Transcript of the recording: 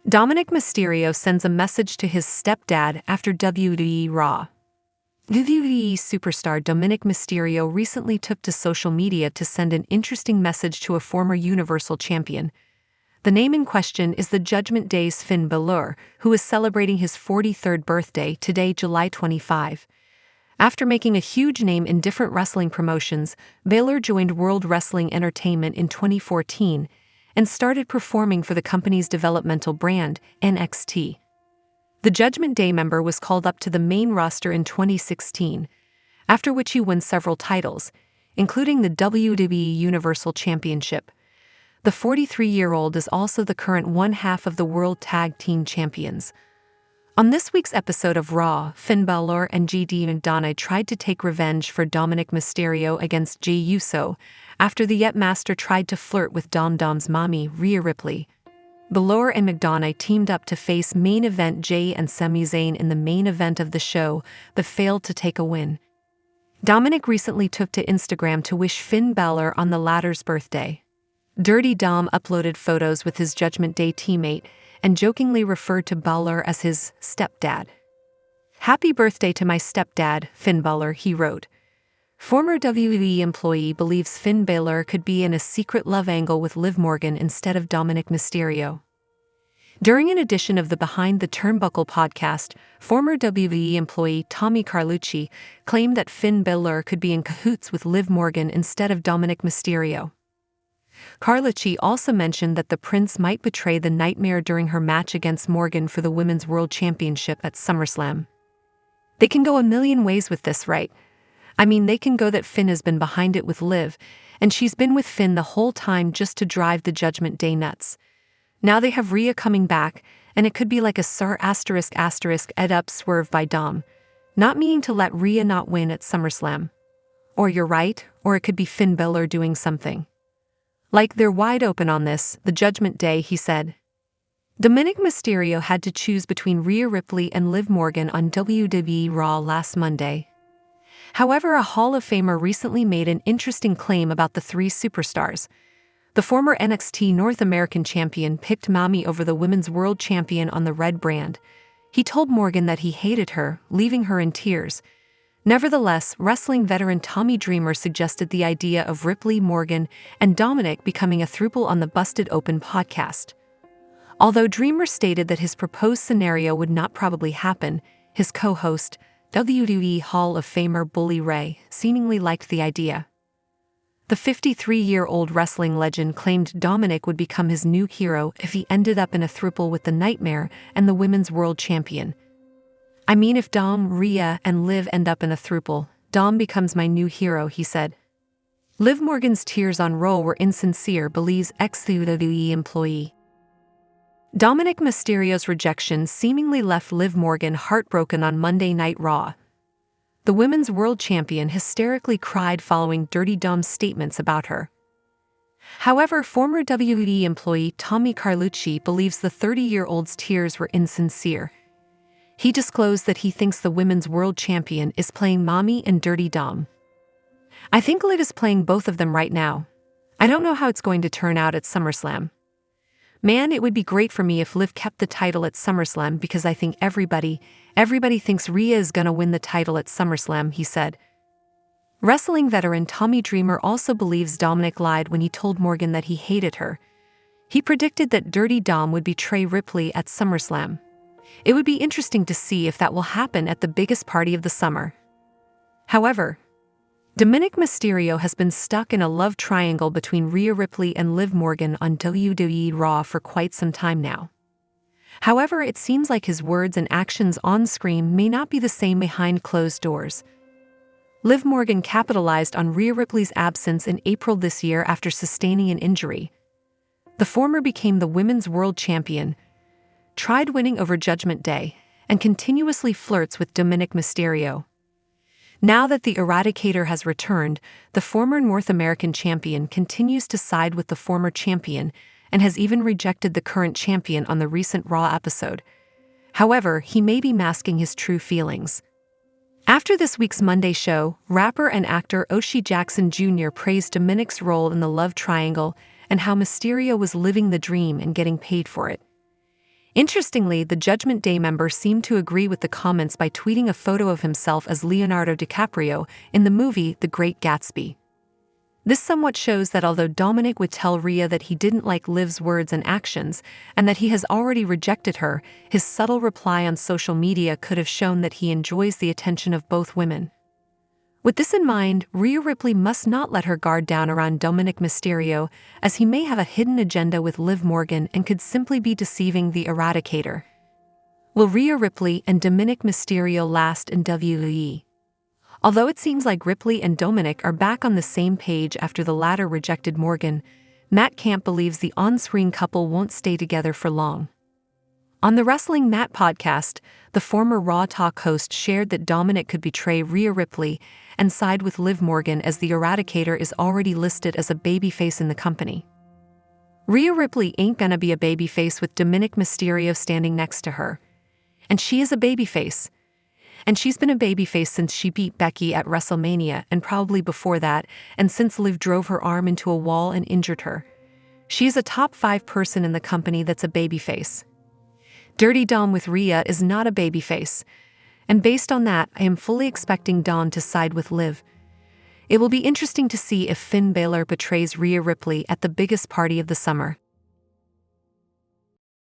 Dominik Mysterio sends a message to his stepdad after WWE Raw. WWE superstar Dominik Mysterio recently took to social media to send an interesting message to a former Universal Champion. The name in question is the Judgment Day's Finn Balor, who is celebrating his 43rd birthday today, July 25. After making a huge name in different wrestling promotions, Balor joined World Wrestling Entertainment in 2014 and started performing for the company's developmental brand, NXT. The Judgment Day member was called up to the main roster in 2016, after which he won several titles, including the WWE Universal Championship. The 43-year-old is also the current one-half of the World Tag Team Champions. On this week's episode of Raw, Finn Balor and anoa'i tried to take revenge for Dominik Mysterio against Jey Uso after the Yet Master tried to flirt with Dom's mommy, Rhea Ripley. Balor and anoa'i teamed up to face main event Jey and Sami Zayn in the main event of the show, but failed to take a win. Dominic recently took to Instagram to wish Finn Balor on the latter's birthday. Dirty Dom uploaded photos with his Judgment Day teammate and jokingly referred to Balor as his stepdad. "Happy birthday to my stepdad, Finn Balor," he wrote. Former WWE employee believes Finn Balor could be in a secret love angle with Liv Morgan instead of Dominik Mysterio. During an edition of the Behind the Turnbuckle podcast, former WWE employee Tommy Carlucci claimed that Finn Balor could be in cahoots with Liv Morgan instead of Dominik Mysterio. Carlucci also mentioned that the Prince might betray the Nightmare during her match against Morgan for the Women's World Championship at SummerSlam. They can go a million ways with this, right? I mean, they can go that Finn has been behind it with Liv, and she's been with Finn the whole time just to drive the Judgment Day nuts. Now they have Rhea coming back, and it could be like a ******* swerve by Dom, not meaning to let Rhea not win at SummerSlam. Or you're right, or it could be Finn Balor doing something. Like, they're wide open on this, the Judgment Day, he said. Dominik Mysterio had to choose between Rhea Ripley and Liv Morgan on WWE Raw last Monday. However, a Hall of Famer recently made an interesting claim about the three superstars. The former NXT North American champion picked Mami over the Women's World Champion on the Red brand. He told Morgan that he hated her, leaving her in tears. Nevertheless, wrestling veteran Tommy Dreamer suggested the idea of Ripley, Morgan, and Dominic becoming a throuple on the Busted Open podcast. Although Dreamer stated that his proposed scenario would not probably happen, his co-host, WWE Hall of Famer Bully Ray, seemingly liked the idea. The 53-year-old wrestling legend claimed Dominic would become his new hero if he ended up in a throuple with the Nightmare and the Women's World Champion. "I mean, if Dom, Rhea, and Liv end up in a throuple, Dom becomes my new hero," he said. Liv Morgan's tears on Raw were insincere, believes ex-WWE employee. Dominik Mysterio's rejection seemingly left Liv Morgan heartbroken on Monday Night Raw. The Women's World Champion hysterically cried following Dirty Dom's statements about her. However, former WWE employee Tommy Carlucci believes the 30-year-old's tears were insincere. He disclosed that he thinks the Women's World Champion is playing Mami and Dirty Dom. "I think Liv is playing both of them right now. I don't know how it's going to turn out at SummerSlam. Man, it would be great for me if Liv kept the title at SummerSlam because I think everybody thinks Rhea is gonna win the title at SummerSlam," he said. Wrestling veteran Tommy Dreamer also believes Dominic lied when he told Morgan that he hated her. He predicted that Dirty Dom would betray Ripley at SummerSlam. It would be interesting to see if that will happen at the biggest party of the summer. However, Dominik Mysterio has been stuck in a love triangle between Rhea Ripley and Liv Morgan on WWE Raw for quite some time now. However, it seems like his words and actions on screen may not be the same behind closed doors. Liv Morgan capitalized on Rhea Ripley's absence in April this year after sustaining an injury. The former became the Women's World Champion, tried winning over Judgment Day, and continuously flirts with Dominik Mysterio. Now that the Eradicator has returned, the former North American champion continues to side with the former champion and has even rejected the current champion on the recent Raw episode. However, he may be masking his true feelings. After this week's Monday show, rapper and actor O'Shea Jackson Jr. praised Dominic's role in the love triangle and how Mysterio was living the dream and getting paid for it. Interestingly, the Judgment Day member seemed to agree with the comments by tweeting a photo of himself as Leonardo DiCaprio in the movie The Great Gatsby. This somewhat shows that although Dominic would tell Rhea that he didn't like Liv's words and actions, and that he has already rejected her, his subtle reply on social media could have shown that he enjoys the attention of both women. With this in mind, Rhea Ripley must not let her guard down around Dominik Mysterio, as he may have a hidden agenda with Liv Morgan and could simply be deceiving the Eradicator. Will Rhea Ripley and Dominik Mysterio last in WWE? Although it seems like Ripley and Dominic are back on the same page after the latter rejected Morgan, Matt Camp believes the on-screen couple won't stay together for long. On the Wrestling Matt podcast, the former Raw Talk host shared that Dominic could betray Rhea Ripley and side with Liv Morgan as the Eradicator is already listed as a babyface in the company. Rhea Ripley ain't gonna be a babyface with Dominik Mysterio standing next to her. And she is a babyface. And she's been a babyface since she beat Becky at WrestleMania and probably before that, and since Liv drove her arm into a wall and injured her. She's a top 5 person in the company that's a babyface. Dirty Dom with Rhea is not a babyface. And based on that, I am fully expecting Dawn to side with Liv. It will be interesting to see if Finn Balor betrays Rhea Ripley at the biggest party of the summer.